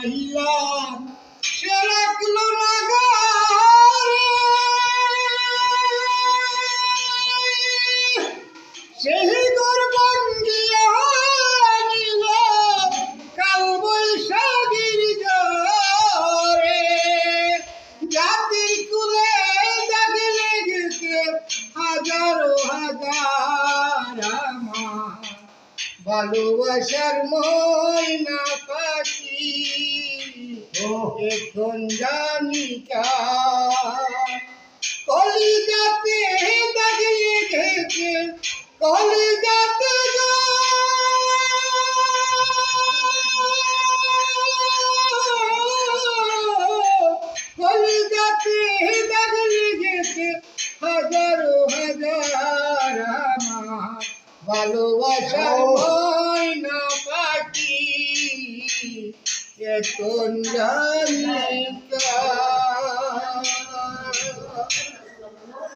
মহিলা সে রাখলো না ঘরে, সেই ঘর ভাঙ্গিয়া নিল কাল বৈশাখীর ঝড়ে। জাতির কুলে দাগ লেগেছে হাজারো হাজার আমার ভালোবাসার ময়না পাখি এখন জানি কার। কলিজাতে দাগ লেগেছে, কলিজাতে কলিজাতে দাগ লেগেছে হাজারো হাজার আমার ভালোবাসার ময়না পাখি এখন জানি